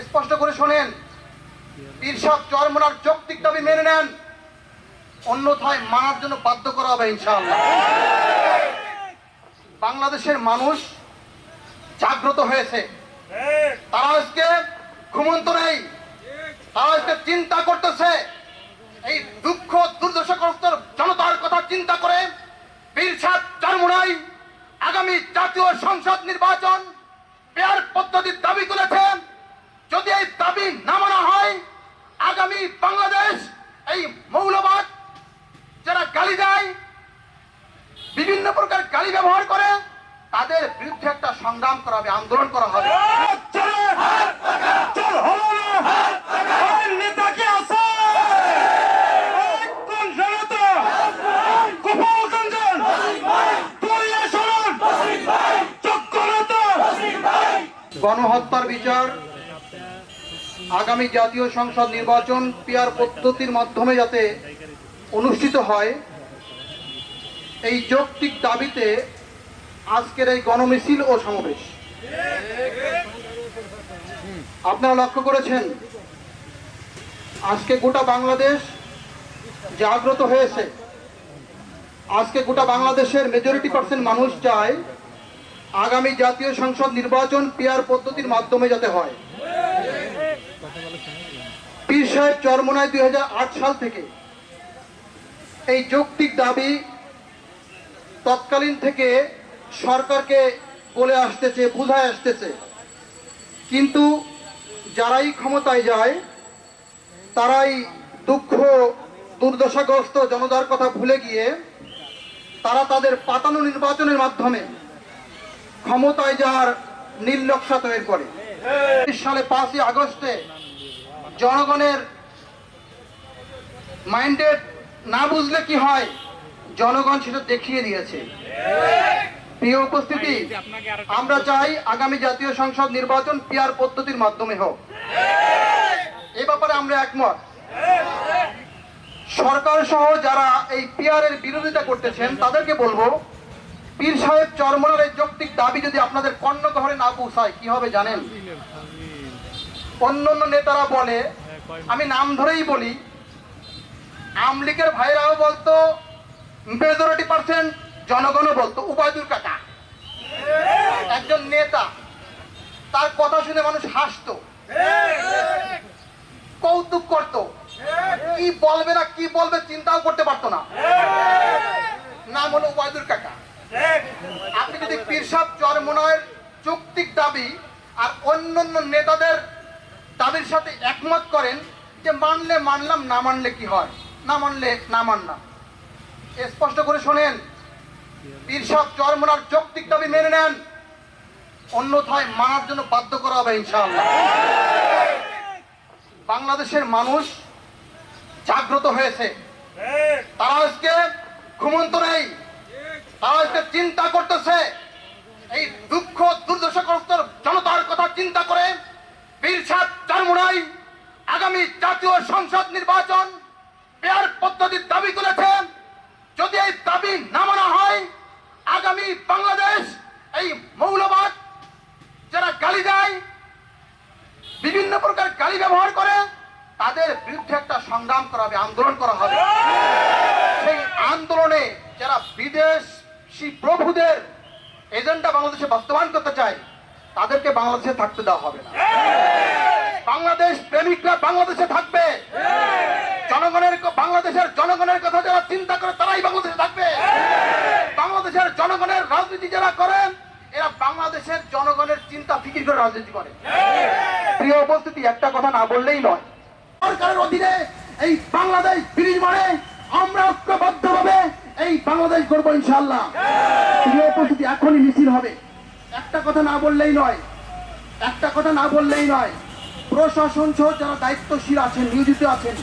স্পষ্ট করে শোনেন, পীর সাহেব চরমোনার যৌক্তিক দাবি মেনে নেন, অন্যথায় মানার জন্য বাধ্য করা হবে ইনশাআল্লাহ। বাংলাদেশের মানুষ জাগ্রত হয়েছে, তারা আজকে ঘুমন্ত নেই, তারা আজকে চিন্তা করতেছে। এই দুঃখ দুর্দশাগ্রস্ত জনতার কথা চিন্তা করে পীর সাহেব চরমোনাই আগামী জাতীয় সংসদ নির্বাচন পেয়ার পদ্ধতির দাবি তুলেছেন। যদি এই দাবি না মানা হয়, আগামী বাংলাদেশ এই মৌলবাদ যারা গালি দেয়, বিভিন্ন প্রকার গালি ব্যবহার করে, তাদের বিরুদ্ধে একটা সংগ্রাম করা হবে, আন্দোলন করা হবে। গণহত্যার বিচার আগামী জাতীয় সংসদ নির্বাচন পিয়ার পদ্ধতির মাধ্যমে যাতে অনুষ্ঠিত হয়, এই যৌক্তিক দাবিতে আজকের এই গণমিছিল ও সমাবেশ। আপনারা লক্ষ্য করেছেন, আজকে গোটা বাংলাদেশ জাগ্রত হয়েছে। আজকে গোটা বাংলাদেশের মেজরিটি পার্সেন্ট মানুষ চায় আগামী জাতীয় সংসদ নির্বাচন পিয়ার পদ্ধতির মাধ্যমে যাতে হয়। পীর সাহেব চরমোনাই 2008 সাল থেকে এই যৌক্তিক দাবি তৎকালীন থেকে সরকারকে বলে আসতেছে, বুঝায় আসতেছে, কিন্তু যারাই ক্ষমতায় যায় তারাই দুঃখ দুর্দশাগ্রস্ত জনতার কথা ভুলে গিয়ে তারা তাদের পাতানো নির্বাচনের মাধ্যমে ক্ষমতায় যাওয়ার নির্লক্ষ্যতা তৈরি করে। সালে 5ই আগস্টে জনগণের মাইন্ডেড না বুঝলে কি হয়, জনগণ সেটা দেখিয়ে দিয়েছে। প্রিয় উপস্থিতি, আমরা চাই আগামী জাতীয় সংসদ নির্বাচন পিয়ার পদ্ধতির মাধ্যমে হোক। এ ব্যাপারে আমরা একমত। সরকার সহ যারা এই পিয়ারের বিরোধিতা করতেছেন তাদেরকে বলবো, পীর সাহেব চরমোনার এই যৌক্তিক দাবি যদি আপনাদের কর্ণগহরে না পৌঁছায় কি হবে জানেন? অন্যান্য নেতারা বলে, আমি নাম ধরেই বলি, আওয়ামী লীগের ভাইরাও বলতো, মেজরিটি পার্সেন্ট জনগণও বলতো, উবায়দুল কাকা একজন নেতা, তার কথা শুনে মানুষ হাসতো, কৌতুক করত, কি বলবে না কি বলবে চিন্তাও করতে পারতো না। নাম হলো উবায়দুল কাকা। আপনি যদি পীর সাহেব চরমোনাইয়ের যৌক্তিক দাবি আর অন্যান্য নেতাদের দাবির সাথে একমত করেন যে মানলে মানলাম, না মানলে কি হয়, না মানলে না মানলাম, স্পষ্ট করে শোনেন, পীর সাহেব চরমোনার যৌক্তিক দাবি মেনে নেন, অন্যথায় মানার জন্য বাধ্য করা হবে ইনশাআল্লাহ। বাংলাদেশের মানুষ জাগ্রত হয়েছে, তারা আজকে ঘুমন্ত নেই, তারা আজকে চিন্তা করতেছে। এই দুঃখ দুর্দশাগ্রস্ত জনতার কথা চিন্তা করে পীর সাহেব চরমোনাই আগামী জাতীয় সংসদ নির্বাচন পেয়ার পদ্ধতির দাবি তুলেছেন। যদি এই দাবি না মানা হয়, আগামী বাংলাদেশ এই মৌলবাদ যারা গালি দেয়, বিভিন্ন প্রকার গালি ব্যবহার করে, তাদের বিরুদ্ধে একটা সংগ্রাম করা হবে, আন্দোলন করা হবে। সেই আন্দোলনে যারা বিদেশি প্রভুদের এজেন্ডা বাংলাদেশে বাস্তবায়ন করতে চায়, তাদেরকে বাংলাদেশে থাকতে দেওয়া হবে না। বাংলাদেশ প্রেমিকরা বাংলাদেশে থাকবে, বাংলাদেশের জনগণের কথা যারা চিন্তা করে তারাই বাংলাদেশে থাকবে। বাংলাদেশের জনগণের রাজনীতি যারা করেন, এরা বাংলাদেশের জনগণের চিন্তা ফিকির করে রাজনীতি করে। প্রিয় উপস্থিতি, একটা কথা না বললেই নয়, সরকারের অধীনে এই বাংলাদেশ ব্রিজ মানে আমরা ঐক্যবদ্ধভাবে এই বাংলাদেশ গড়বো ইনশাআল্লাহ। প্রিয় উপস্থিতি, এখনই মিছিল হবে। একটা কথা না বললেই নয়, একটা কথা না বললেই নয়, প্রশাসন সহ যারা দায়িত্বশীল আছেন, নিয়োজিত আছেন,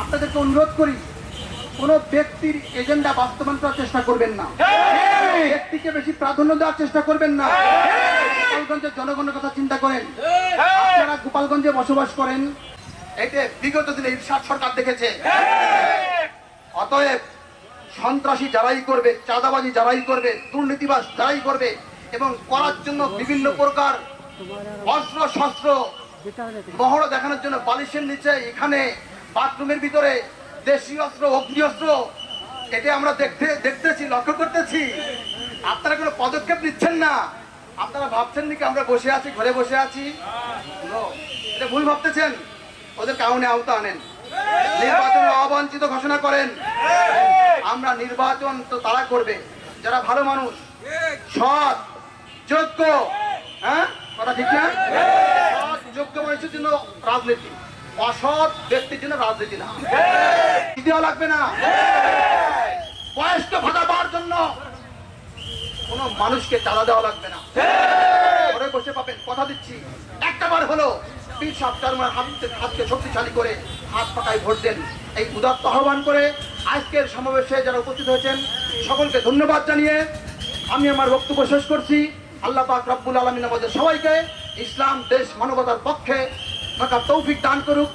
আপনাদেরকে অনুরোধ করি, কোন ব্যক্তির এজেন্ডা বাস্তবায়ন করার চেষ্টা করবেন না, ব্যক্তিকে বেশি প্রাধান্য দেওয়ার চেষ্টা করবেন না। গোপালগঞ্জের জনগণের কথা চিন্তা করেন। আপনারা গোপালগঞ্জে বসবাস করেন, এতে বিগত দিনে ইরশাদ সরকার দেখেছে। অতএব সন্ত্রাসী যারাই করবে, চাঁদাবাজি যারাই করবে, দুর্নীতিবাজ যারাই করবে এবং করার জন্য বিভিন্ন প্রকার অস্ত্র শস্ত্র মহড়া দেখানোর জন্য বালিশের নিচে এখানে বাথরুমের ভিতরে দেশীয় অস্ত্র অগ্নি অস্ত্র এটা আমরা দেখতেছি লক্ষ্য করতেছি। আপনারা কোনো পদক্ষেপ নিচ্ছেন না। আপনারা ভাবছেন নাকি আমরা বসে আছি, ঘরে বসে আছি? No, এটা ভুল ভাবতেছেন। ওদের কারণে আওতা আনেন, নির্বাচনের অবাঞ্ছিত ঘোষণা করেন। আমরা নির্বাচন তো তারা করবে যারা ভালো মানুষ, সৎ, যোগ্য। হ্যাঁ, কথা ঠিক না? সৎ যোগ্য মানুষের জন্য রাজনীতি, অসৎ ব্যক্তির জন্য রাজনীতি না। দেওয়া লাগবে না। বয়স্ক ভাতা পাওয়ার জন্য কোন মানুষকে চাঁদা দেওয়া লাগবে না। ঘরে বসে পাবেন, কথা দিচ্ছি। একটাবার হলো পীর সাহেব চরমার হাতকে শক্তিশালী করে হাত পাকায় ভোট দেন। এই উদাত্ত আহ্বান করে আজকের সমাবেশে যারা উপস্থিত হয়েছেন সকলকে ধন্যবাদ জানিয়ে আমি আমার বক্তব্য শেষ করছি। আল্লাহ পাক রব্বুল আলামিন আমাদের সবাইকে ইসলাম, দেশ, মানবতার পক্ষে তৌফিক দান করুক।